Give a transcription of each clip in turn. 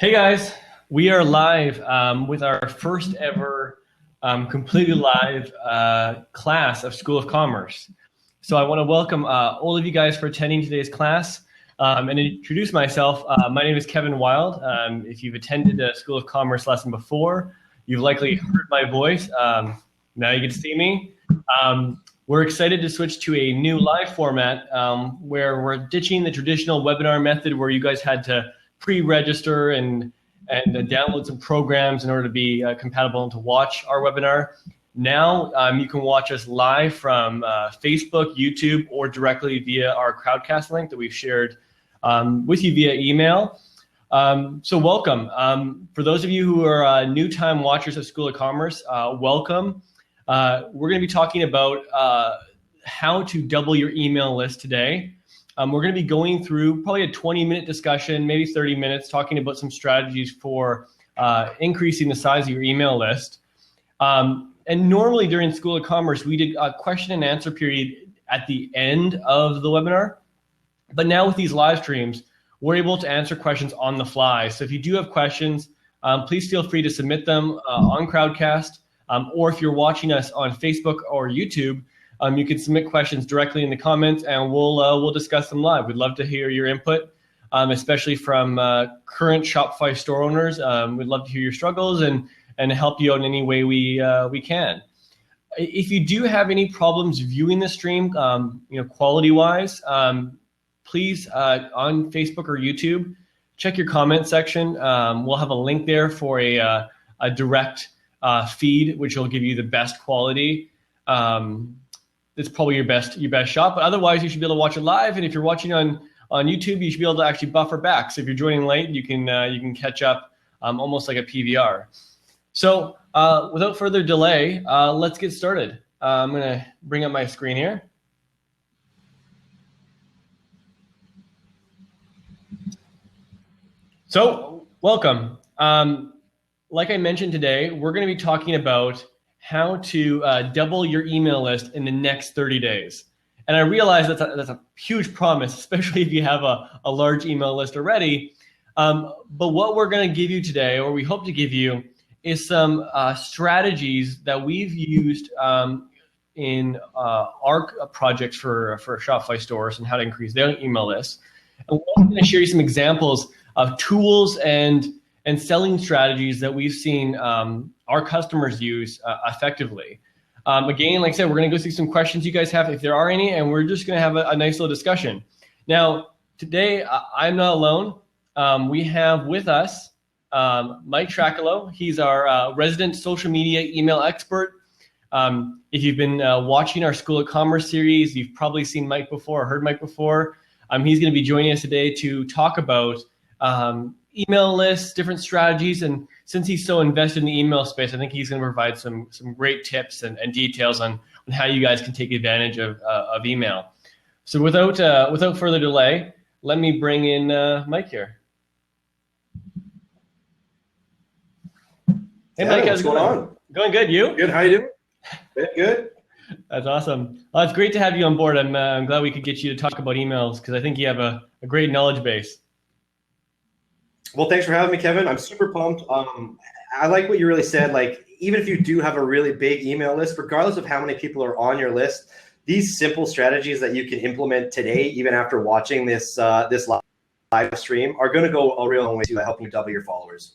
Hey guys, we are live with our first ever completely live class of School of Commerce. So I want to welcome all of you guys for attending today's class and introduce myself. My name is Kevin Wild. If you've attended a School of Commerce lesson before, you've likely heard my voice. Now you get to see me. We're excited to switch to a new live format where we're ditching the traditional webinar method where you guys had to pre-register and download some programs in order to be compatible and to watch our webinar. Now you can watch us live from Facebook, YouTube, or directly via our Crowdcast link that we've shared with you via email. So welcome. For those of you who are new time watchers of School of Commerce, welcome. We're going to be talking about how to double your email list today. We're going to be going through probably a 20-minute discussion, maybe 30 minutes, talking about some strategies for increasing the size of your email list. And normally during School of Commerce, we did a question and answer period at the end of the webinar. But now with these live streams, we're able to answer questions on the fly. So if you do have questions, please feel free to submit them on Crowdcast. Or if you're watching us on Facebook or YouTube, you can submit questions directly in the comments, and we'll discuss them live. We'd love to hear your input, especially from current Shopify store owners. We'd love to hear your struggles and help you out in any way we can. If you do have any problems viewing the stream, quality-wise, please on Facebook or YouTube, check your comment section. We'll have a link there for a direct feed, which will give you the best quality. It's probably your best shot, but otherwise you should be able to watch it live. And if you're watching on YouTube, you should be able to actually buffer back. So if you're joining late, you can catch up almost like a PVR. So without further delay, let's get started. I'm going to bring up my screen here. So welcome. Like I mentioned today, we're going to be talking about how to double your email list in the next 30 days. And I realize that's a huge promise, especially if you have a large email list already. But what we're going to give you today, or we hope to give you, is some strategies that we've used in our projects for Shopify stores and how to increase their email lists. And we're going to share you some examples of tools and selling strategies that we've seen our customers use effectively. Again, like I said, we're going to go through some questions you guys have, if there are any, and we're just going to have a nice little discussion. Now, today, I'm not alone. We have with us Mike Tracolo. He's our resident social media email expert. If you've been watching our School of Commerce series, you've probably seen Mike before or heard Mike before. He's going to be joining us today to talk about email lists, different strategies, and since he's so invested in the email space, I think he's going to provide some great tips and details on how you guys can take advantage of email. So without further delay, let me bring in Mike here. Hey Mike, how's it going? Going good. You? Good. How you doing? Good. That's awesome. It's great to have you on board. I'm glad we could get you to talk about emails because I think you have a great knowledge base. Well, thanks for having me, Kevin. I'm super pumped. I like what you really said. Like, even if you do have a really big email list, regardless of how many people are on your list, these simple strategies that you can implement today, even after watching this live stream, are going to go a real long way to helping you double your followers.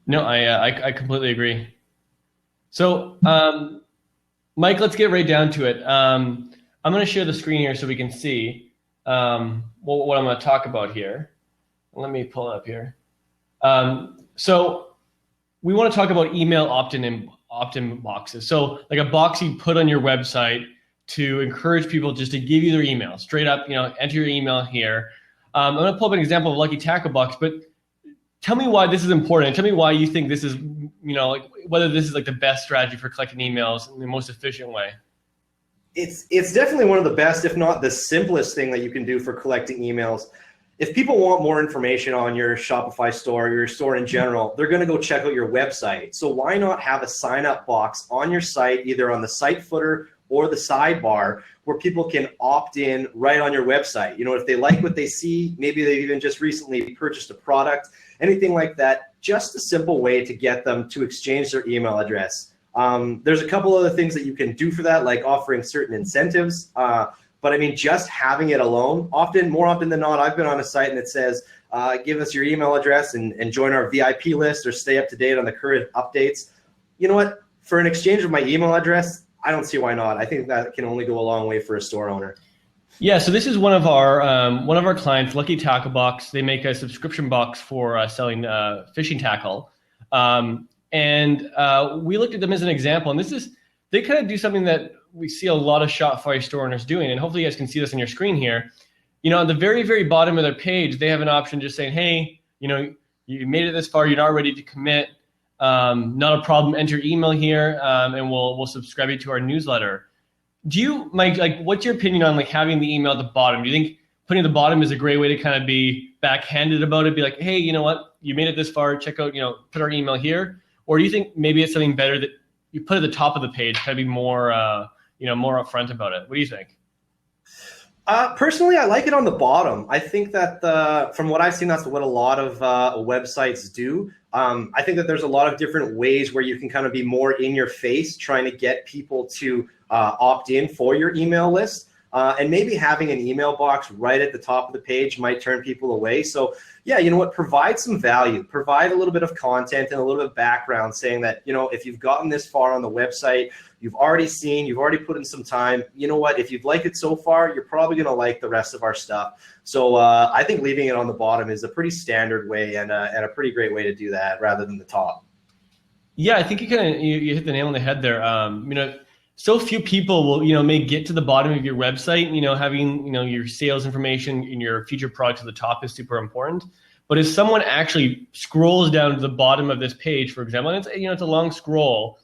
No, I completely agree. So, Mike, let's get right down to it. I'm going to share the screen here so we can see what I'm going to talk about here. Let me pull it up here. So we want to talk about email opt-in boxes. So like a box you put on your website to encourage people just to give you their email straight up, enter your email here. I'm going to pull up an example of Lucky Tackle Box, but tell me why this is important. Tell me why you think this is, like whether this is like the best strategy for collecting emails in the most efficient way. It's definitely one of the best, if not the simplest thing that you can do for collecting emails. If people want more information on your Shopify store or your store in general, they're going to go check out your website. So why not have a sign up box on your site, either on the site footer or the sidebar where people can opt in right on your website. You know, if they like what they see, maybe they've even just recently purchased a product, anything like that, just a simple way to get them to exchange their email address. There's a couple other things that you can do for that, like offering certain incentives. But I mean, just having it alone, more often than not, I've been on a site and it says, give us your email address and join our VIP list or stay up to date on the current updates. You know what? For an exchange of my email address, I don't see why not. I think that can only go a long way for a store owner. Yeah, so this is one of our clients, Lucky Tackle Box. They make a subscription box for selling fishing tackle, and we looked at them as an example. And they kind of do something that we see a lot of Shopify store owners doing, and hopefully you guys can see this on your screen here. You know, on the very, very bottom of their page, they have an option just saying, hey, you know, you made it this far, you're not ready to commit. Not a problem. Enter email here, and we'll subscribe you to our newsletter. Do you, Mike, like, what's your opinion on like having the email at the bottom? Do you think putting the bottom is a great way to kind of be backhanded about it? Be like, hey, you know what? You made it this far. Check out, you know, put our email here. Or do you think maybe it's something better that you put at the top of the page, kind of be more, more upfront about it? What do you think? Personally, I like it on the bottom. I think that from what I've seen, that's what a lot of websites do. I think that there's a lot of different ways where you can kind of be more in your face, trying to get people to opt in for your email list. And maybe having an email box right at the top of the page might turn people away. So yeah, you know what, provide some value, provide a little bit of content and a little bit of background saying that, you know, if you've gotten this far on the website, you've already put in some time, you know what, if you've liked it so far, you're probably going to like the rest of our stuff. So I think leaving it on the bottom is a pretty standard way and a pretty great way to do that rather than the top. Yeah, I think you hit the nail on the head there. You know, so few people will, you know, may get to the bottom of your website. You know, having, you know, your sales information in your featured products at the top is super important. But if someone actually scrolls down to the bottom of this page, for example, and it's a long scroll,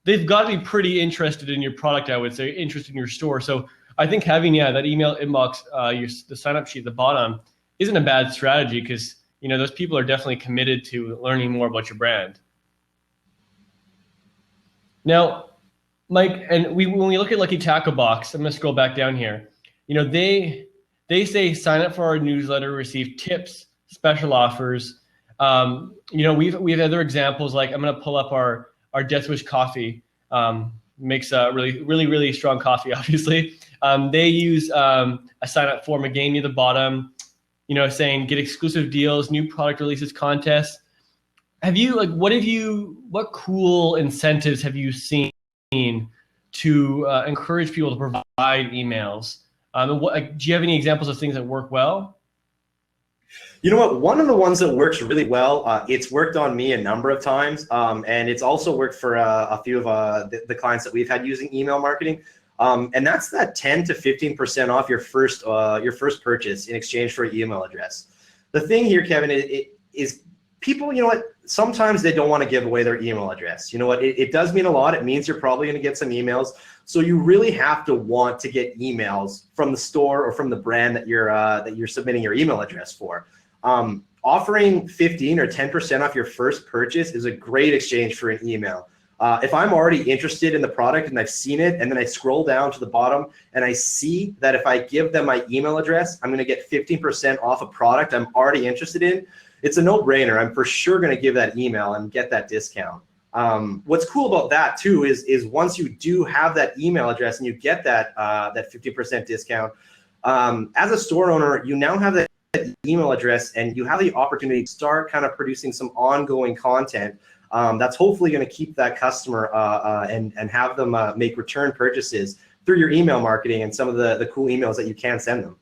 they've got to be pretty interested in your product, I would say, interested in your store. So I think having, that email inbox, the sign up sheet at the bottom isn't a bad strategy because, you know, those people are definitely committed to learning more about your brand. Now, Mike, and when we look at Lucky Tackle Box, I'm going to scroll back down here. You know, they say sign up for our newsletter, receive tips, special offers. You know, we have other examples, like I'm going to pull up our Death Wish coffee. Makes a really strong coffee, obviously. They use a sign up form again near the bottom, you know, saying get exclusive deals, new product releases, contests. What cool incentives have you seen to encourage people to provide emails? Do you have any examples of things that work well? You know what? One of the ones that works really well, it's worked on me a number of times, and it's also worked for a few of the clients that we've had using email marketing. And that's that 10 to 15% off your first purchase in exchange for an email address. The thing here, Kevin, is people, you know what, sometimes they don't want to give away their email address. You know what, it does mean a lot. It means you're probably going to get some emails. So you really have to want to get emails from the store or from the brand that you're submitting your email address for. Offering 15 or 10% off your first purchase is a great exchange for an email. If I'm already interested in the product and I've seen it, and then I scroll down to the bottom and I see that if I give them my email address, I'm going to get 15% off a product I'm already interested in, it's a no-brainer. I'm for sure going to give that email and get that discount. What's cool about that too is once you do have that email address and you get that 50% discount, as a store owner, you now have that email address and you have the opportunity to start kind of producing some ongoing content that's hopefully going to keep that customer and have them make return purchases through your email marketing and some of the cool emails that you can send them.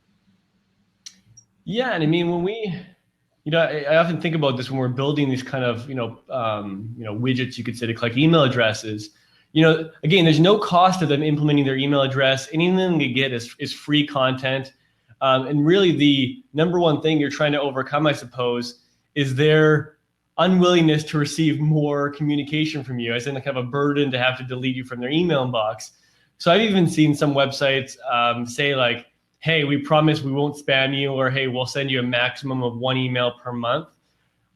Yeah, and I mean, when we, you know, I often think about this when we're building these kind of, widgets, you could say, to collect email addresses. You know, again, there's no cost to them implementing their email address. Anything they get is free content. And really the number one thing you're trying to overcome, I suppose, is their unwillingness to receive more communication from you, as in kind of a burden to have to delete you from their email inbox. So I've even seen some websites say like, hey, we promise we won't spam you, or hey, we'll send you a maximum of 1 email per month.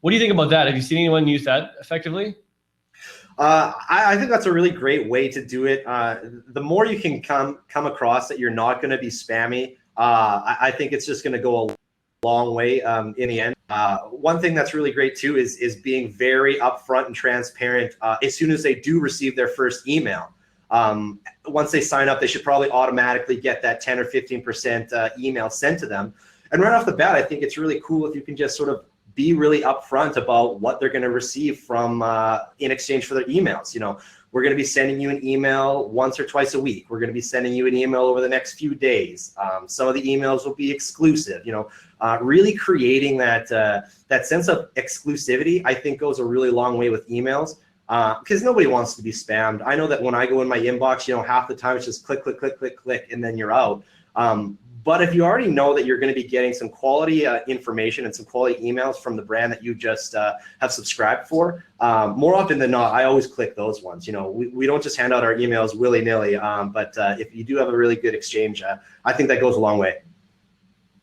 What do you think about that? Have you seen anyone use that effectively? I think that's a really great way to do it. The more you can come across that you're not going to be spammy, I think it's just going to go a long way in the end. One thing that's really great too is being very upfront and transparent as soon as they do receive their first email. Once they sign up, they should probably automatically get that 10 or 15% email sent to them. And right off the bat, I think it's really cool if you can just sort of be really upfront about what they're going to receive from in exchange for their emails. You know, we're going to be sending you an email once or twice a week. We're going to be sending you an email over the next few days. Some of the emails will be exclusive. You know, really creating that that sense of exclusivity, I think, goes a really long way with emails. Because nobody wants to be spammed. I know that when I go in my inbox, you know, half the time it's just click, click, click, click, click, and then you're out. But if you already know that you're going to be getting some quality information and some quality emails from the brand that you just have subscribed for, more often than not, I always click those ones. You know, we don't just hand out our emails willy-nilly, but if you do have a really good exchange, I think that goes a long way.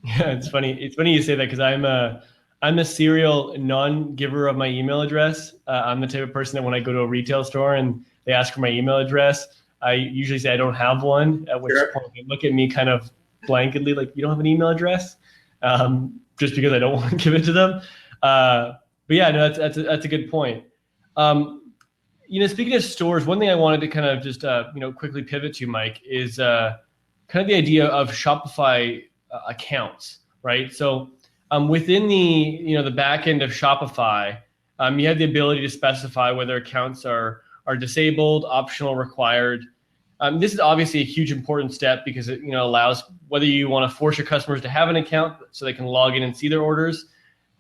Yeah, it's funny. It's funny you say that because I'm a serial non-giver of my email address. I'm the type of person that when I go to a retail store and they ask for my email address, I usually say I don't have one, at which point they look at me kind of blanketly like, you don't have an email address? Just because I don't want to give it to them. But yeah, no, that's a good point. You know, speaking of stores, one thing I wanted to kind of just quickly pivot to, Mike, is kind of the idea of Shopify accounts, right? So within the back end of Shopify, you have the ability to specify whether accounts are disabled, optional, required. This is obviously a huge important step because it allows whether you want to force your customers to have an account so they can log in and see their orders.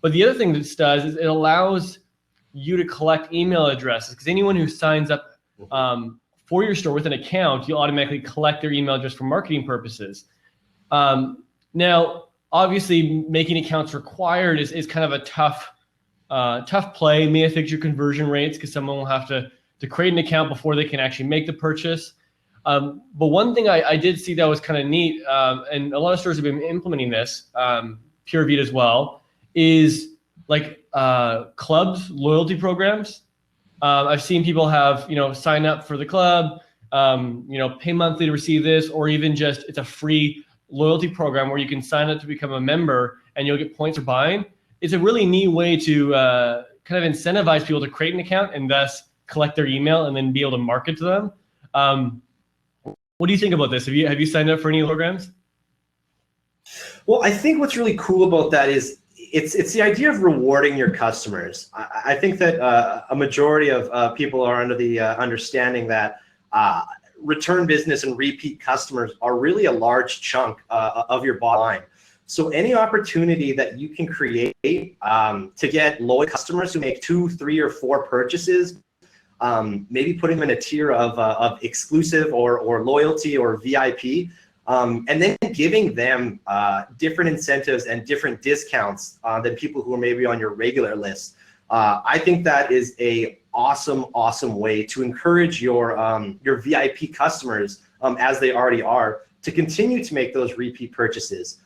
But the other thing this does is it allows you to collect email addresses, because anyone who signs up for your store with an account, you'll automatically collect their email address for marketing purposes. Now, obviously, making accounts required is kind of a tough play. It may affect your conversion rates because someone will have to create an account before they can actually make the purchase. But one thing I did see that was kind of neat, and a lot of stores have been implementing this, Pure Vita as well, is like clubs, loyalty programs. I've seen people have sign up for the club, pay monthly to receive this, or even just it's a free loyalty program where you can sign up to become a member and you'll get points for buying. It's a really neat way to kind of incentivize people to create an account and thus collect their email and then be able to market to them. What do you think about this? Have you signed up for any programs? Well, I think what's really cool about that is it's the idea of rewarding your customers. I think that a majority of people are under the understanding that return business and repeat customers are really a large chunk of your bottom line. So any opportunity that you can create to get loyal customers who make 2, 3, or 4 purchases, maybe putting them in a tier of exclusive or loyalty or VIP, and then giving them different incentives and different discounts than people who are maybe on your regular list. I think that is a awesome way to encourage your VIP customers, as they already are, to continue to make those repeat purchases.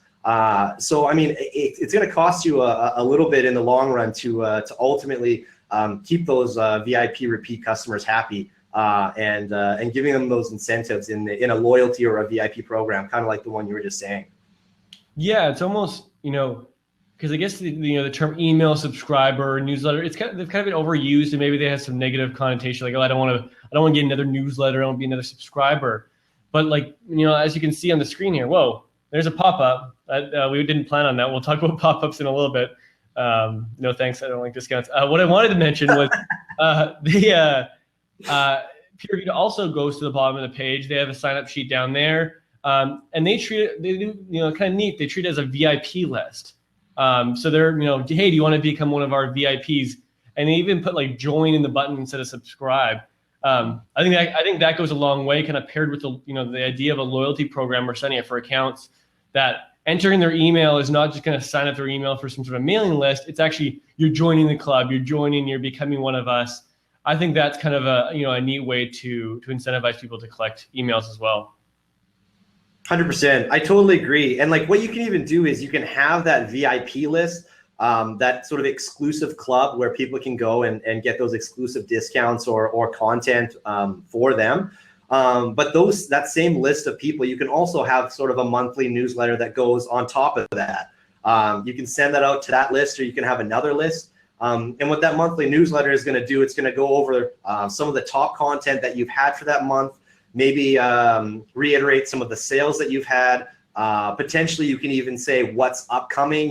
So I mean, it's going to cost you a little bit in the long run to ultimately keep those VIP repeat customers happy, and giving them those incentives in a loyalty or a VIP program, kind of like the one you were just saying. Yeah, it's almost because I guess the term email subscriber newsletter, they've kind of been overused, and maybe they have some negative connotation, like, oh, I don't want to get another newsletter, I don't want to be another subscriber. But like as you can see on the screen here, whoa, there's a pop-up. We didn't plan on that. We'll talk about pop-ups in a little bit. No thanks, I don't like discounts. What I wanted to mention was the Pure Vita also goes to the bottom of the page. They have a sign-up sheet down there, and they treat it, kind of neat. They treat it as a VIP list. So they're, hey, do you want to become one of our VIPs? And they even put like join in the button instead of subscribe. I think that goes a long way, kind of paired with the idea of a loyalty program or signing up for accounts, that entering their email is not just going to sign up their email for some sort of mailing list. It's actually, you're joining the club, you're becoming one of us. I think that's kind of a neat way to incentivize people to collect emails as well. 100%. I totally agree. And like what you can even do is you can have that VIP list that sort of exclusive club where people can go and get those exclusive discounts or content for them. But that same list of people, you can also have sort of a monthly newsletter that goes on top of that. You can send that out to that list, or you can have another list. And what that monthly newsletter is going to do, it's going to go over some of the top content that you've had for that month, maybe reiterate some of the sales that you've had. Potentially, you can even say what's upcoming,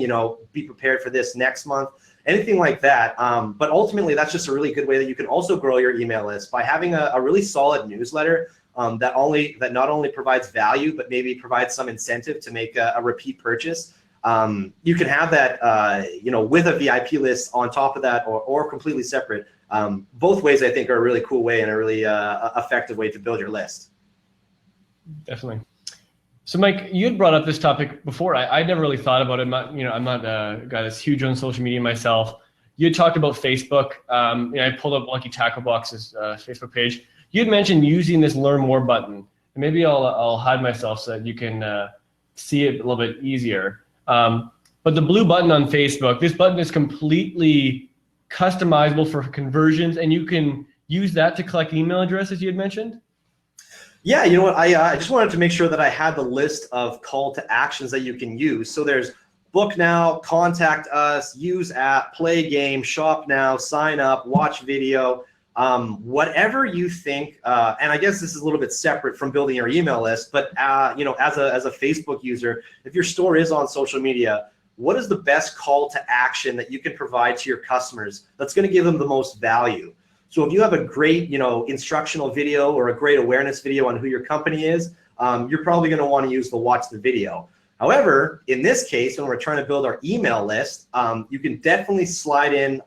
be prepared for this next month, anything like that. But ultimately, that's just a really good way that you can also grow your email list by having a really solid newsletter that not only provides value, but maybe provides some incentive to make a repeat purchase. You can have that, with a VIP list on top of that, or completely separate. Both ways, I think, are a really cool way and a really effective way to build your list. Definitely. So, Mike, you had brought up this topic before. I never really thought about it. I'm not a guy that's huge on social media myself. You had talked about Facebook. I pulled up Lucky Tackle Box's Facebook page. You had mentioned using this Learn More button. And maybe I'll hide myself so that you can see it a little bit easier. But the blue button on Facebook, this button is completely customizable for conversions, and you can use that to collect email addresses you had mentioned. Yeah, you know what? I just wanted to make sure that I had the list of call to actions that you can use. So there's book now, contact us, use app, play game, shop now, sign up, watch video, whatever you think. And I guess this is a little bit separate from building your email list, but as a Facebook user, if your store is on social media, what is the best call to action that you can provide to your customers that's going to give them the most value? So if you have a great, instructional video or a great awareness video on who your company is, you're probably going to want to use the watch the video. However, in this case, when we're trying to build our email list, you can definitely slide in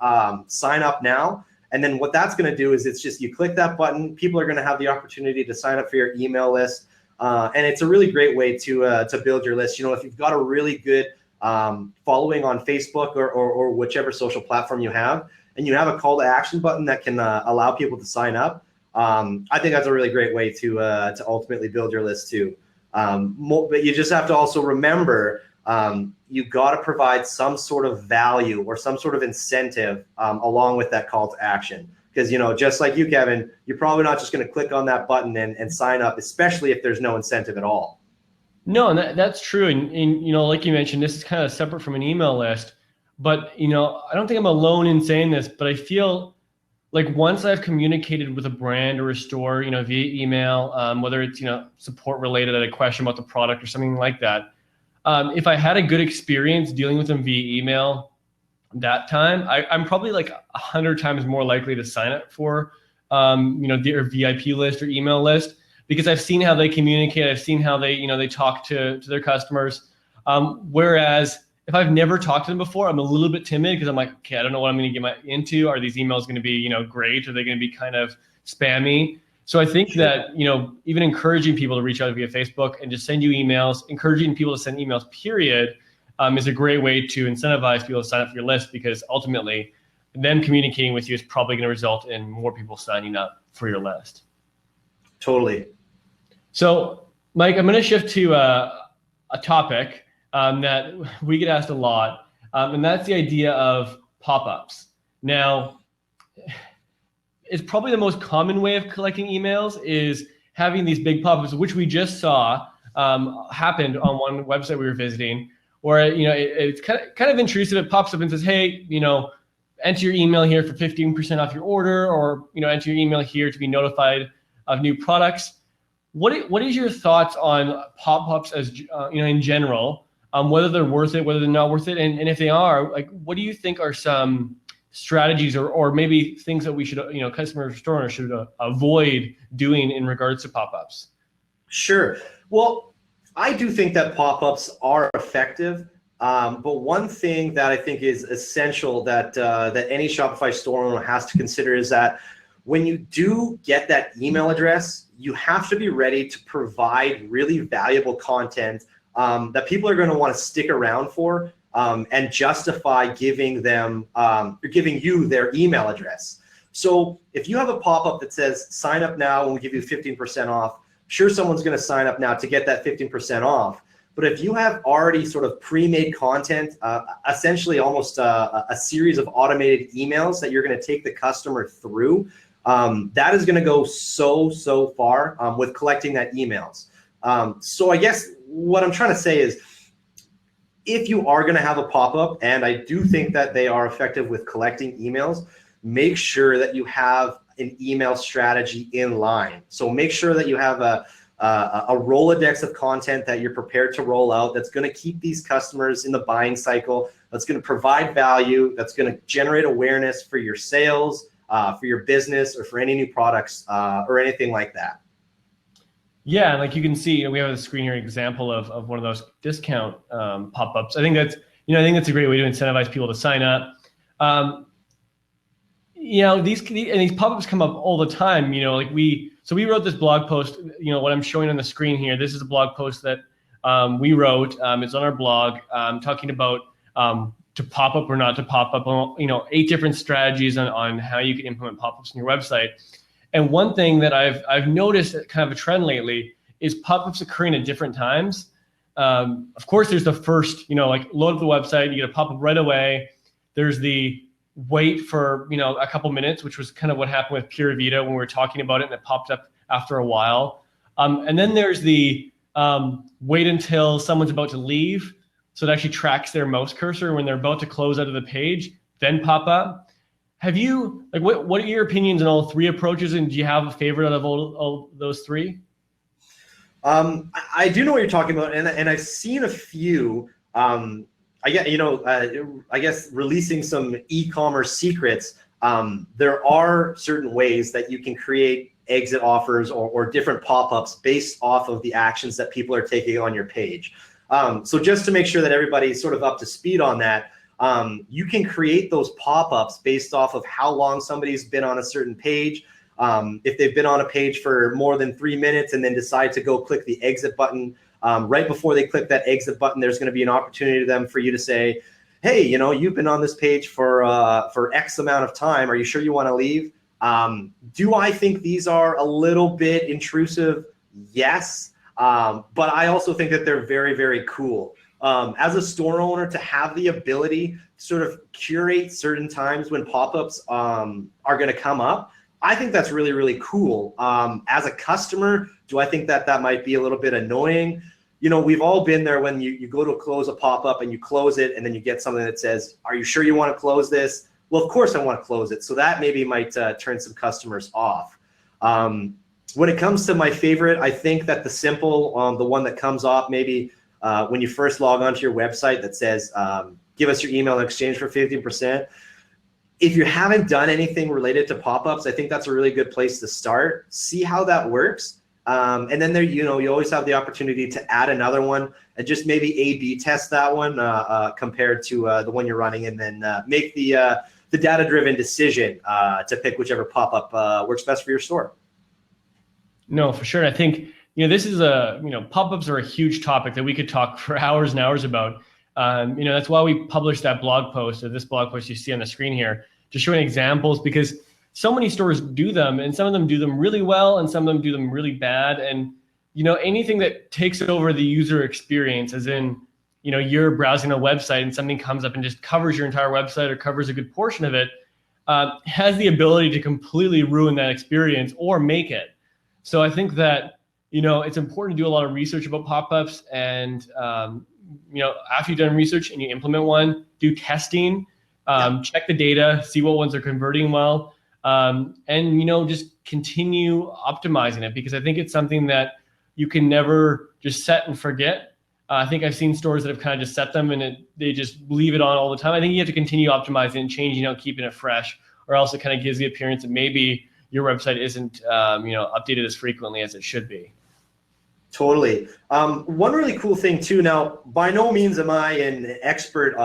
sign up now. And then what that's going to do is it's just you click that button, people are going to have the opportunity to sign up for your email list. And it's a really great way to build your list. If you've got a really good following on Facebook or whichever social platform you have, and you have a call to action button that can allow people to sign up, I think that's a really great way to ultimately build your list too. But you just have to also remember you've got to provide some sort of value or some sort of incentive along with that call to action. Because, just like you, Kevin, you're probably not just going to click on that button and sign up, especially if there's no incentive at all. No, and that's true. And like you mentioned, this is kind of separate from an email list. But, I don't think I'm alone in saying this, but I feel like once I've communicated with a brand or a store, via email, whether it's, support related, a question about the product or something like that, if I had a good experience dealing with them via email that time, I'm probably like 100 times more likely to sign up for, their VIP list or email list, because I've seen how they communicate. I've seen how they, they talk to their customers. Whereas if I've never talked to them before, I'm a little bit timid because I'm like, okay, I don't know what I'm going to get into. Are these emails going to be, great? Are they going to be kind of spammy? So I think that, even encouraging people to reach out via Facebook and just send you emails, encouraging people to send emails, period, is a great way to incentivize people to sign up for your list, because ultimately them communicating with you is probably going to result in more people signing up for your list. Totally. So, Mike, I'm going to shift to a topic that we get asked a lot, and that's the idea of pop-ups. Now, it's probably the most common way of collecting emails is having these big pop-ups, which we just saw happened on one website we were visiting, where it's kind of intrusive. It pops up and says, hey, enter your email here for 15% off your order, or enter your email here to be notified of new products. What is your thoughts on pop-ups as in general? Whether they're worth it, whether they're not worth it, and if they are, like, what do you think are some strategies or maybe things that we should, customers or store owners should avoid doing in regards to pop-ups? Sure. Well, I do think that pop-ups are effective, but one thing that I think is essential that any Shopify store owner has to consider is that when you do get that email address, you have to be ready to provide really valuable content that people are going to want to stick around for, and justify giving you their email address. So if you have a pop-up that says sign up now and we'll give you 15% off, sure, someone's going to sign up now to get that 15% off. But if you have already sort of pre-made content, essentially almost a series of automated emails that you're going to take the customer through, that is going to go so far with collecting that emails. So I guess what I'm trying to say is, if you are going to have a pop-up, and I do think that they are effective with collecting emails, make sure that you have an email strategy in line. So make sure that you have a Rolodex of content that you're prepared to roll out that's going to keep these customers in the buying cycle, that's going to provide value, that's going to generate awareness for your sales, for your business, or for any new products or anything like that. Yeah, like you can see, we have a screen here example of one of those discount pop-ups. I think that's a great way to incentivize people to sign up. These pop-ups come up all the time. We wrote this blog post. What I'm showing on the screen here. This is a blog post that we wrote. It's on our blog, talking about to pop up or not to pop up. 8 different strategies on how you can implement pop-ups on your website. And one thing that I've noticed, kind of a trend lately, is pop-ups occurring at different times. Of course, there's the first, load up the website, you get a pop-up right away. There's the wait for a couple minutes, which was kind of what happened with Pura Vida when we were talking about it, and it popped up after a while. And then there's the wait until someone's about to leave, so it actually tracks their mouse cursor when they're about to close out of the page, then pop up. Have you, what are your opinions on all 3 approaches, and do you have a favorite out of all those 3? I do know what you're talking about, and I've seen a few. I guess releasing some e-commerce secrets. There are certain ways that you can create exit offers or different pop-ups based off of the actions that people are taking on your page. So just to make sure that everybody's sort of up to speed on that, you can create those pop-ups based off of how long somebody's been on a certain page. If they've been on a page for more than 3 minutes and then decide to go click the exit button, right before they click that exit button, there's going to be an opportunity for you to say, hey, you've been on this page for X amount of time. Are you sure you want to leave? Do I think these are a little bit intrusive? Yes. But I also think that they're very, very cool. As a store owner, to have the ability to sort of curate certain times when pop-ups are going to come up, I think that's really, really cool. As a customer, do I think that might be a little bit annoying? We've all been there when you go to close a pop-up and you close it, and then you get something that says, are you sure you want to close this? Well, of course I want to close it. So that maybe might turn some customers off. When it comes to my favorite, I think that the simple, the one that comes off maybe when you first log onto your website that says, give us your email in exchange for 15%. If you haven't done anything related to pop-ups, I think that's a really good place to start. See how that works. And then you always have the opportunity to add another one and just maybe A/B test that one compared to the one you're running, and then make the data-driven decision to pick whichever pop-up works best for your store. No, for sure. I think, this is pop-ups are a huge topic that we could talk for hours and hours about. That's why we published that blog post, or this blog post you see on the screen here, just showing examples, because so many stores do them, and some of them do them really well, and some of them do them really bad. And, anything that takes over the user experience, as in, you're browsing a website and something comes up and just covers your entire website or covers a good portion of it, has the ability to completely ruin that experience or make it. So I think that, it's important to do a lot of research about pop-ups, and, after you've done research and you implement one, do testing, check the data, see what ones are converting well, and, just continue optimizing it, because I think it's something that you can never just set and forget. I think I've seen stores that have kind of just set them and they just leave it on all the time. I think you have to continue optimizing and changing, keeping it fresh, or else it kind of gives the appearance that maybe your website isn't, updated as frequently as it should be. Totally. One really cool thing too, now, by no means am I an expert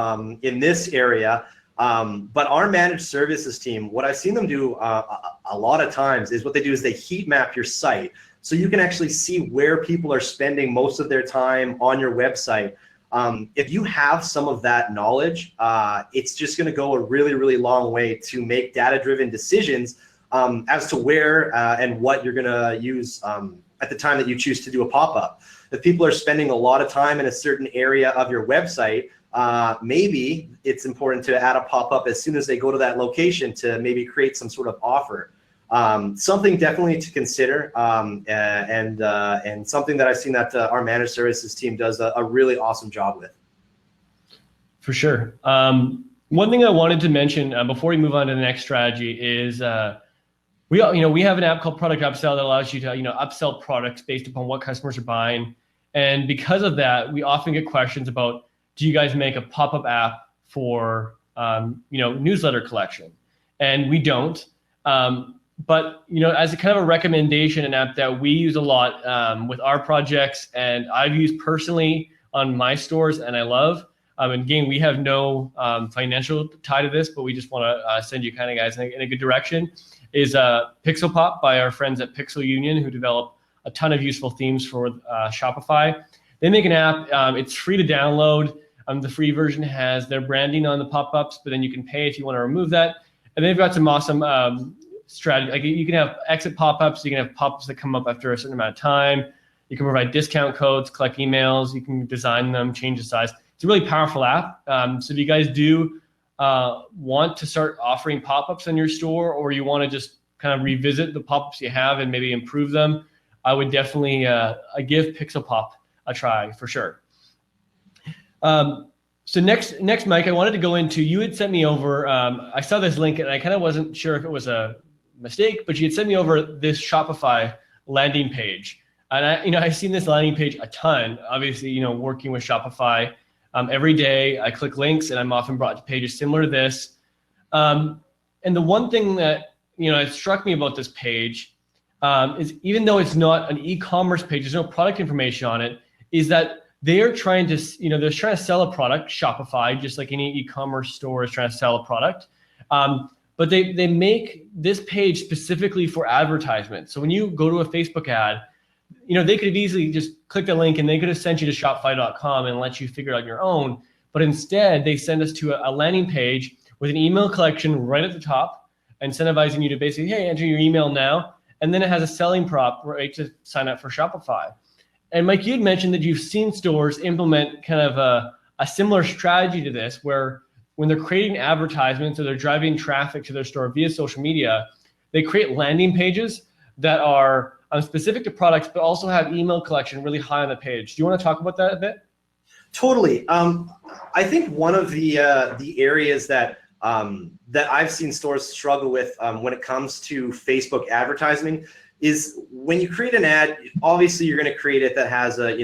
in this area, but our managed services team, what I've seen them do a lot of times is what they do is they heat map your site. So you can actually see where people are spending most of their time on your website. If you have some of that knowledge, it's just going to go a really, really long way to make data-driven decisions as to where and what you're going to use at the time that you choose to do a pop-up. If people are spending a lot of time in a certain area of your website, maybe it's important to add a pop-up as soon as they go to that location to maybe create some sort of offer. Something definitely to consider, and something that I've seen that our managed services team does a really awesome job with. For sure. One thing I wanted to mention before we move on to the next strategy is we have an app called Product Upsell that allows you to upsell products based upon what customers are buying, and because of that, we often get questions about, do you guys make a pop-up app for newsletter collection? And we don't. But as a kind of a recommendation, an app that we use a lot with our projects, and I've used personally on my stores, and I love. And again, we have no financial tie to this, but we just want to send you kind of guys in a good direction. Is Pixel Pop by our friends at Pixel Union, who develop a ton of useful themes for Shopify. They make an app. It's free to download. The free version has their branding on the pop-ups, but then you can pay if you want to remove that. And they've got some awesome strategy. Like you can have exit pop-ups. You can have pop-ups that come up after a certain amount of time. You can provide discount codes, collect emails. You can design them, change the size. It's a really powerful app. So if you guys do want to start offering pop-ups in your store, or you want to just kind of revisit the pop-ups you have and maybe improve them, I would definitely give Pixel Pop a try for sure. So next, Mike, I wanted to go into, you had sent me over, I saw this link and I kind of wasn't sure if it was a mistake, but you had sent me over this Shopify landing page. And I've seen this landing page a ton, obviously, working with Shopify every day. I click links and I'm often brought to pages similar to this. And the one thing that, it struck me about this page is, even though it's not an e-commerce page, there's no product information on it, is that they're trying to, they're trying to sell a product, Shopify, just like any e-commerce store is trying to sell a product. But they make this page specifically for advertisement. So when you go to a Facebook ad, they could have easily just clicked a link and they could have sent you to shopify.com and let you figure it out on your own. But instead, they send us to a landing page with an email collection right at the top, incentivizing you to basically, hey, enter your email now. And then it has a selling prop, right, to sign up for Shopify. And Mike, you'd mentioned that you've seen stores implement kind of a similar strategy to this, where when they're creating advertisements or they're driving traffic to their store via social media, they create landing pages that are specific to products, but also have email collection really high on the page. Do you want to talk about that a bit? Totally. I think one of the areas that I've seen stores struggle with when it comes to Facebook advertising is when you create an ad, obviously you're going to create it that has a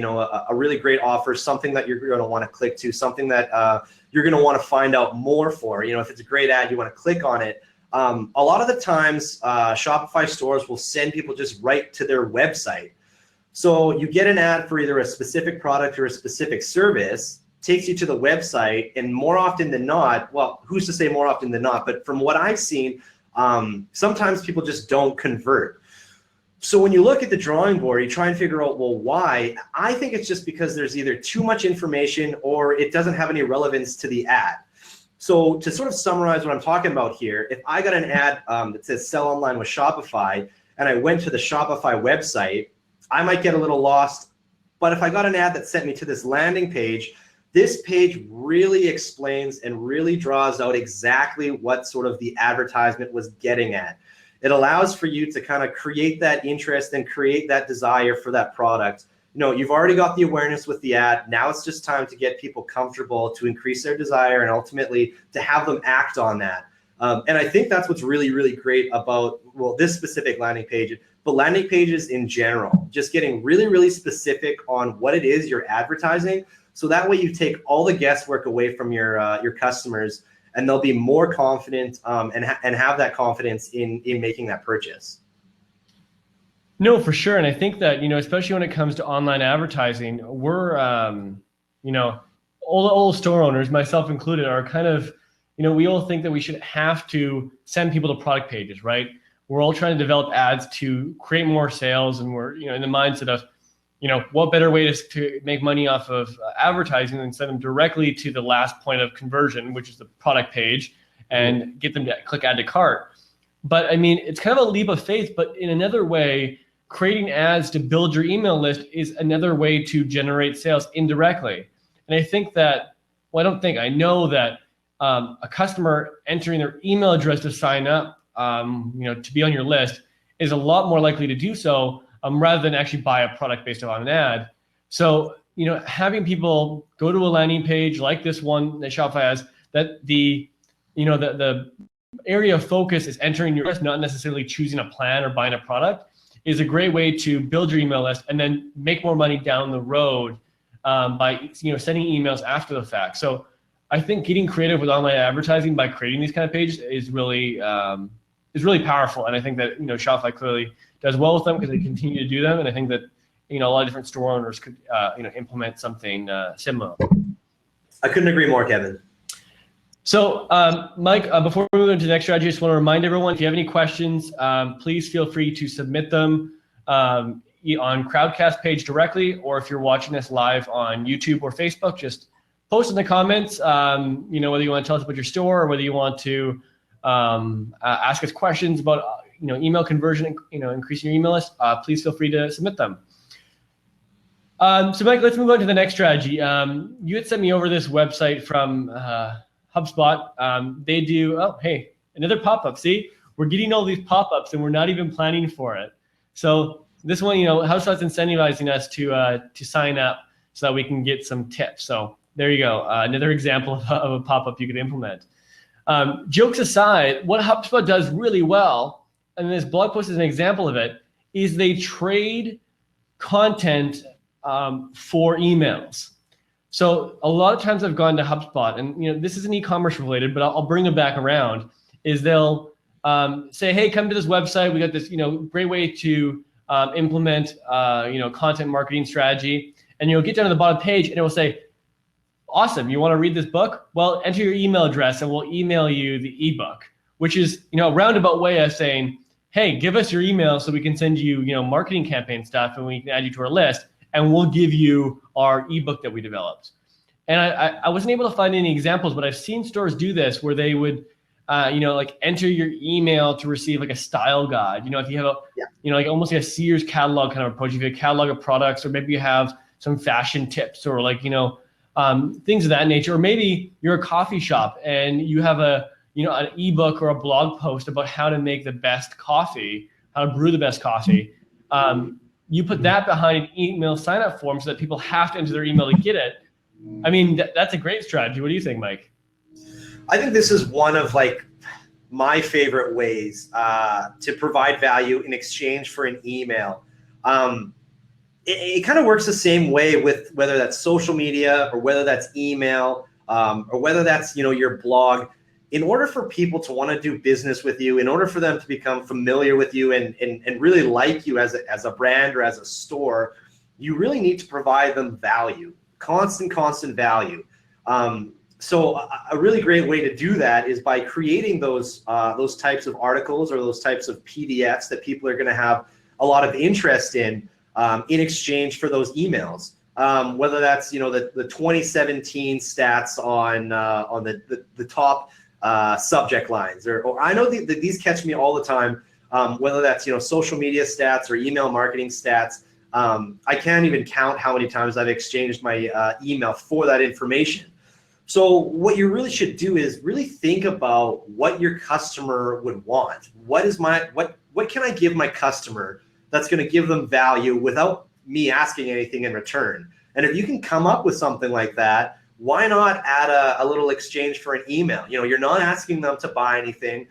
really great offer, something that you're going to want to click to, something that you're going to want to find out more for. If it's a great ad, you want to click on it. A lot of the times, Shopify stores will send people just right to their website. So you get an ad for either a specific product or a specific service, takes you to the website, and more often than not, well, who's to say more often than not, but from what I've seen, sometimes people just don't convert. So when you look at the drawing board, you try and figure out, well, why? I think it's just because there's either too much information or it doesn't have any relevance to the ad. So to sort of summarize what I'm talking about here, if I got an ad that says sell online with Shopify and I went to the Shopify website, I might get a little lost. But if I got an ad that sent me to this landing page, this page really explains and really draws out exactly what sort of the advertisement was getting at. It allows for you to kind of create that interest and create that desire for that product. You've already got the awareness with the ad. Now it's just time to get people comfortable, to increase their desire, and ultimately to have them act on that. And I think that's what's really, really great about, well, this specific landing page, but landing pages in general, just getting really, really specific on what it is you're advertising. So that way you take all the guesswork away from your customers, and they'll be more confident and have that confidence in making that purchase. No, for sure. And I think that, especially when it comes to online advertising, we're, all store owners, myself included, are kind of, we all think that we should have to send people to product pages, right? We're all trying to develop ads to create more sales. And we're, in the mindset of, what better way to make money off of advertising than send them directly to the last point of conversion, which is the product page, and get them to click add to cart. But I mean, it's kind of a leap of faith, but in another way, creating ads to build your email list is another way to generate sales indirectly. And I think that, well, I know that a customer entering their email address to sign up, to be on your list is a lot more likely to do so rather than actually buy a product based on an ad. So, having people go to a landing page like this one that Shopify has, that the area of focus is entering your list, not necessarily choosing a plan or buying a product, is a great way to build your email list and then make more money down the road by sending emails after the fact. So I think getting creative with online advertising by creating these kind of pages is really powerful. And I think that Shopify clearly does well with them because they continue to do them. And I think that a lot of different store owners could implement something similar. I couldn't agree more, Kevin. So, Mike, before we move into the next strategy, I just want to remind everyone, if you have any questions, please feel free to submit them on Crowdcast page directly, or if you're watching us live on YouTube or Facebook, just post in the comments, whether you want to tell us about your store or whether you want to ask us questions about, email conversion, increasing your email list, please feel free to submit them. So, Mike, let's move on to the next strategy. You had sent me over this website from HubSpot. They do, another pop-up. See, we're getting all these pop-ups and we're not even planning for it. So this one, HubSpot's incentivizing us to sign up so that we can get some tips. So there you go. Another example of a pop-up you could implement. Jokes aside, what HubSpot does really well, and this blog post is an example of it, is they trade content for emails. So a lot of times I've gone to HubSpot, and this isn't e-commerce related, but I'll bring it back around. Is they'll say, hey, come to this website. We got this great way to implement content marketing strategy, and you'll get down to the bottom page, and it will say, awesome, you want to read this book? Well, enter your email address, and we'll email you the ebook, which is a roundabout way of saying, hey, give us your email so we can send you marketing campaign stuff, and we can add you to our list. And we'll give you our ebook that we developed. And I wasn't able to find any examples, but I've seen stores do this where they would, enter your email to receive like a style guide. If you have like almost like a Sears catalog kind of approach, if you have a catalog of products, or maybe you have some fashion tips or things of that nature, or maybe you're a coffee shop and you have an ebook or a blog post about how to make the best coffee, how to brew the best coffee. You put that behind an email sign-up form so that people have to enter their email to get it. I mean, that's a great strategy. What do you think, Mike? I think this is one of my favorite ways to provide value in exchange for an email. It kind of works the same way with whether that's social media or whether that's email or whether that's your blog. In order for people to want to do business with you, in order for them to become familiar with you and really like you as a brand or as a store, you really need to provide them value, constant value. So a really great way to do that is by creating those types of articles or those types of PDFs that people are going to have a lot of interest in exchange for those emails. Whether that's the 2017 stats on the top subject lines, or I know that these catch me all the time, whether that's social media stats or email marketing stats. I can't even count how many times I've exchanged my email for that information. So what you really should do is really think about what your customer would want. What can I give my customer that's going to give them value without me asking anything in return? And if you can come up with something like that, why not add a little exchange for an email? You're not asking them to buy anything.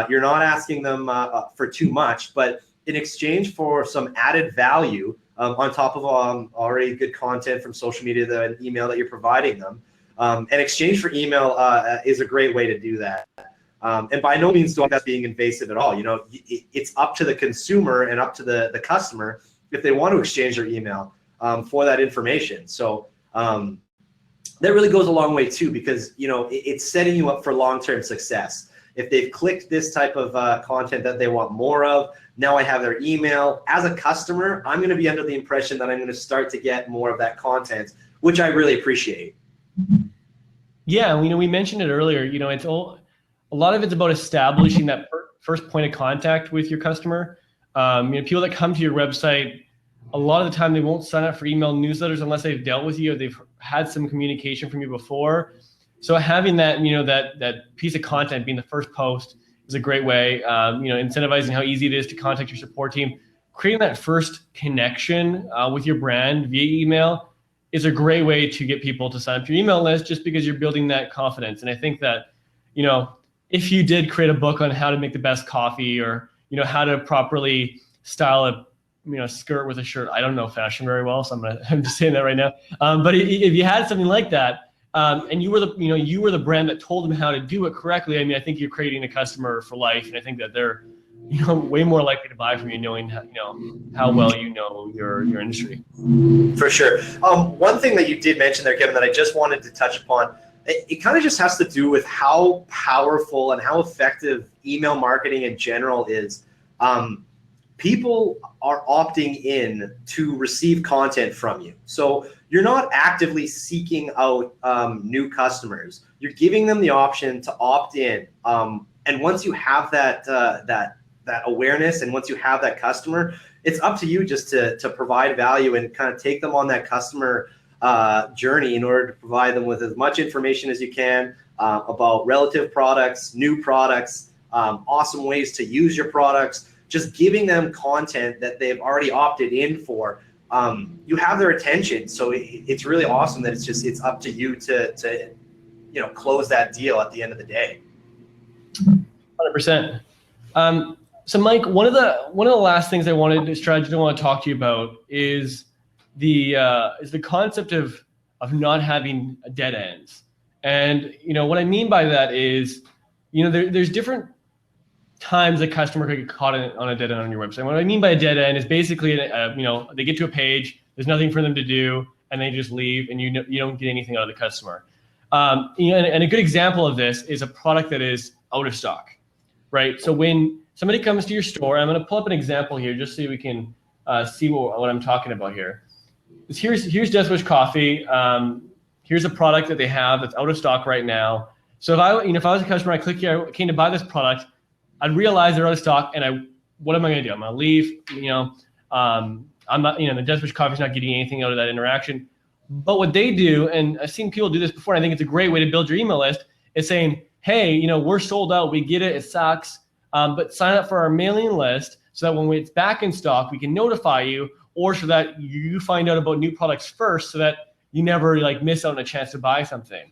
You're not asking them for too much, but in exchange for some added value on top of already good content from social media, the email that you're providing them, an exchange for email is a great way to do that. And by no means do that being invasive at all. It's up to the consumer and up to the customer if they want to exchange their email for that information. So that really goes a long way too, because it's setting you up for long-term success. If they've clicked this type of content that they want more of, now I have their email. As a customer, I'm going to be under the impression that I'm going to start to get more of that content, which I really appreciate. Yeah, we mentioned it earlier. A lot of it's about establishing that first point of contact with your customer. People that come to your website, a lot of the time they won't sign up for email newsletters unless they've dealt with you or they've had some communication from you before. So having that, that piece of content being the first post is a great way. Incentivizing how easy it is to contact your support team, creating that first connection with your brand via email is a great way to get people to sign up to your email list, just because you're building that confidence. And I think that, if you did create a book on how to make the best coffee, or how to properly style a skirt with a shirt. I don't know fashion very well, so I'm just saying that right now. But if you had something like that, and you were the brand that told them how to do it correctly, I think you're creating a customer for life, and I think that they're way more likely to buy from you, knowing how well you know your industry. For sure. One thing that you did mention there, Kevin, that I just wanted to touch upon, it kind of just has to do with how powerful and how effective email marketing in general is. People are opting in to receive content from you. So you're not actively seeking out new customers. You're giving them the option to opt in. And once you have that awareness, and once you have that customer, it's up to you just to provide value and kind of take them on that customer journey in order to provide them with as much information as you can about relative products, new products, awesome ways to use your products, just giving them content that they've already opted in for. You have their attention. So it's really awesome that it's up to you to close that deal at the end of the day. 100%. So Mike, one of the last things I want to talk to you about is the concept of not having dead ends. And what I mean by that is, there's different times a customer could get caught on a dead end on your website. What I mean by a dead end is basically, they get to a page, there's nothing for them to do, and they just leave, and you don't get anything out of the customer. And a good example of this is a product that is out of stock, right? So when somebody comes to your store, I'm going to pull up an example here just so we can see what I'm talking about here. Here's Death Wish Coffee. Here's a product that they have that's out of stock right now. So if I was a customer, I click here, I came to buy this product, I'd realize they're out of stock, and what am I going to do? I'm going to leave. I'm not. The Death Wish Coffee is not getting anything out of that interaction. But what they do, and I've seen people do this before, and I think it's a great way to build your email list, is saying, hey, we're sold out. We get it. It sucks. But sign up for our mailing list so that when it's back in stock, we can notify you, or so that you find out about new products first, so that you never miss out on a chance to buy something.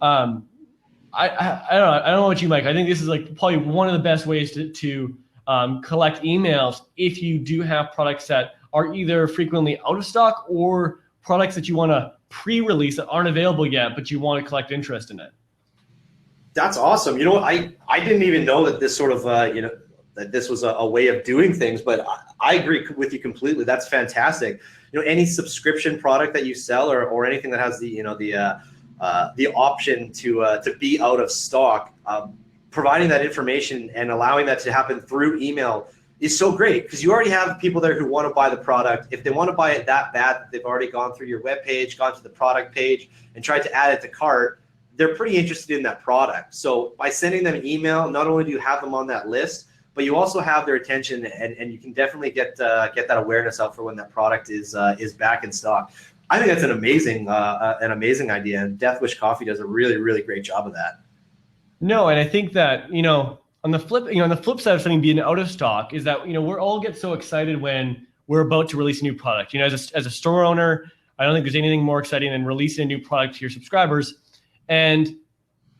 I don't know what you, Mike. I think this is probably one of the best ways to collect emails if you do have products that are either frequently out of stock or products that you want to pre-release that aren't available yet, but you want to collect interest in it. That's awesome. I didn't even know that this sort of, that this was a way of doing things, but I agree with you completely. That's fantastic. Any subscription product that you sell or anything that has the option to be out of stock, providing that information and allowing that to happen through email is so great, because you already have people there who want to buy the product. If they want to buy it that bad, they've already gone through your webpage, gone to the product page, and tried to add it to cart, they're pretty interested in that product. So by sending them an email, not only do you have them on that list, but you also have their attention, and you can definitely get that awareness out for when that product is back in stock. I think that's an amazing idea, and Death Wish Coffee does a really, really great job of that. No, and I think that on the flip side of something being out of stock is that we're all get so excited when we're about to release a new product. As a store owner, I don't think there's anything more exciting than releasing a new product to your subscribers. And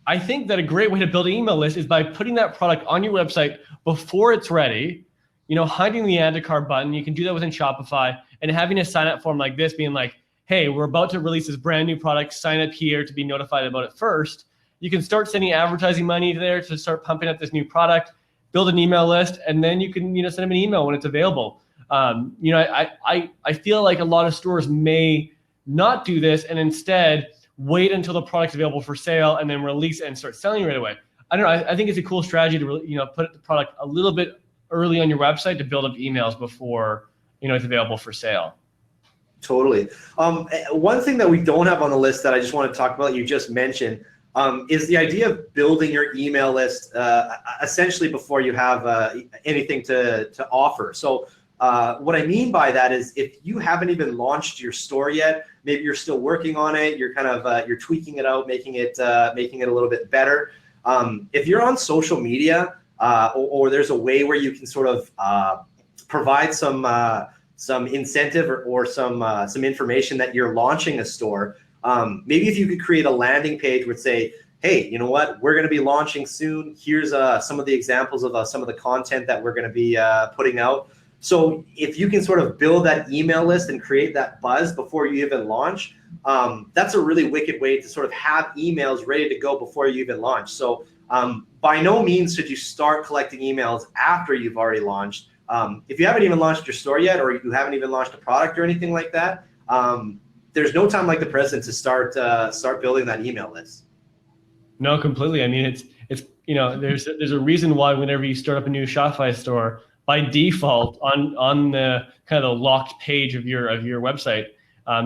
I think that a great way to build an email list is by putting that product on your website before it's ready. Hiding the add to cart button. You can do that within Shopify, and having a sign up form like this, being like, hey, we're about to release this brand new product, sign up here to be notified about it first. You can start sending advertising money there to start pumping up this new product, build an email list, and then you can send them an email when it's available. I feel like a lot of stores may not do this and instead wait until the product's available for sale and then release it and start selling right away. I don't know. I think it's a cool strategy to put the product a little bit early on your website to build up emails before it's available for sale. Totally. One thing that we don't have on the list that I just want to talk about, you just mentioned, is the idea of building your email list essentially before you have anything to offer. So what I mean by that is if you haven't even launched your store yet, maybe you're still working on it, you're kind of you're tweaking it out, making it a little bit better. If you're on social media or there's a way where you can sort of provide some incentive or some information that you're launching a store, maybe if you could create a landing page would say, hey, you know what, we're going to be launching soon. Here's some of the examples of some of the content that we're going to be putting out. So if you can sort of build that email list and create that buzz before you even launch, that's a really wicked way to sort of have emails ready to go before you even launch. So by no means should you start collecting emails after you've already launched. If you haven't even launched your store yet, or you haven't even launched a product or anything like that, there's no time like the present to start building that email list. No, completely. I mean, it's you know, there's a reason why whenever you start up a new Shopify store, by default on the kind of the locked page of your website,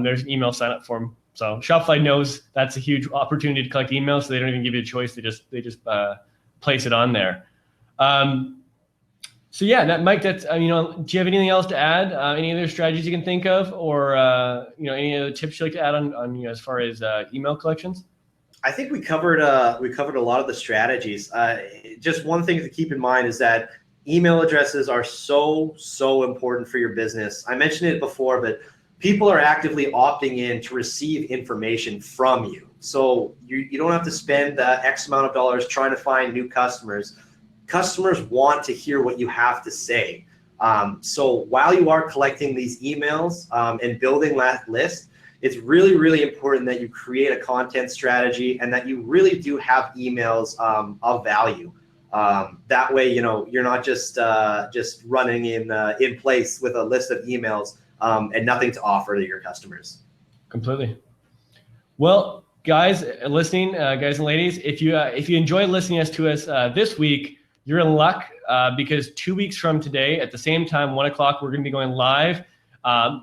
there's an email sign up form. So Shopify knows that's a huge opportunity to collect emails, so they don't even give you a choice. They just place it on there. So yeah, Mike, that's do you have anything else to add? Any other strategies you can think of, or any other tips you'd like to add on as far as email collections? I think we covered a lot of the strategies. Just one thing to keep in mind is that email addresses are so important for your business. I mentioned it before, but people are actively opting in to receive information from you. So you don't have to spend X amount of dollars trying to find new customers. Customers want to hear what you have to say. So while you are collecting these emails and building that list, it's really, really important that you create a content strategy and that you really do have emails of value. That way, you're not just running in place with a list of emails and nothing to offer to your customers. Completely. Well, guys listening, guys and ladies, if you enjoy listening to us this week, you're in luck because 2 weeks from today at the same time, 1 o'clock, we're going to be going live.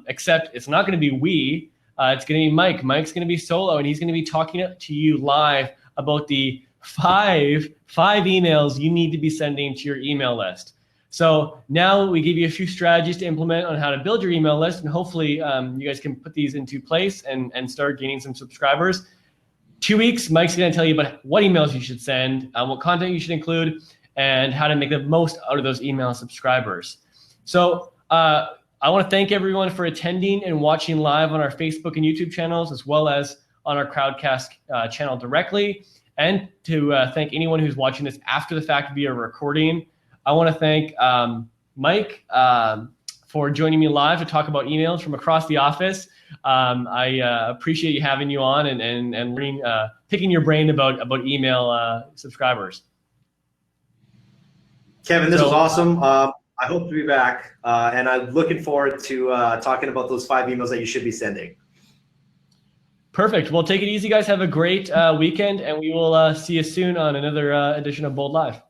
Except it's not going to be we. It's going to be Mike. Mike's going to be solo, and he's going to be talking to you live about the five emails you need to be sending to your email list. So now we give you a few strategies to implement on how to build your email list, and hopefully you guys can put these into place and start gaining some subscribers. 2 weeks, Mike's going to tell you about what emails you should send, what content you should include, and how to make the most out of those email subscribers. So I want to thank everyone for attending and watching live on our Facebook and YouTube channels, as well as on our Crowdcast channel directly, and to thank anyone who's watching this after the fact via recording. I want to thank Mike for joining me live to talk about emails from across the office. I appreciate you having you on and learning, picking your brain about email subscribers. Kevin, this was awesome. I hope to be back, and I'm looking forward to talking about those 5 emails that you should be sending. Perfect. Well, take it easy, guys. Have a great weekend, and we will see you soon on another edition of Bold Live.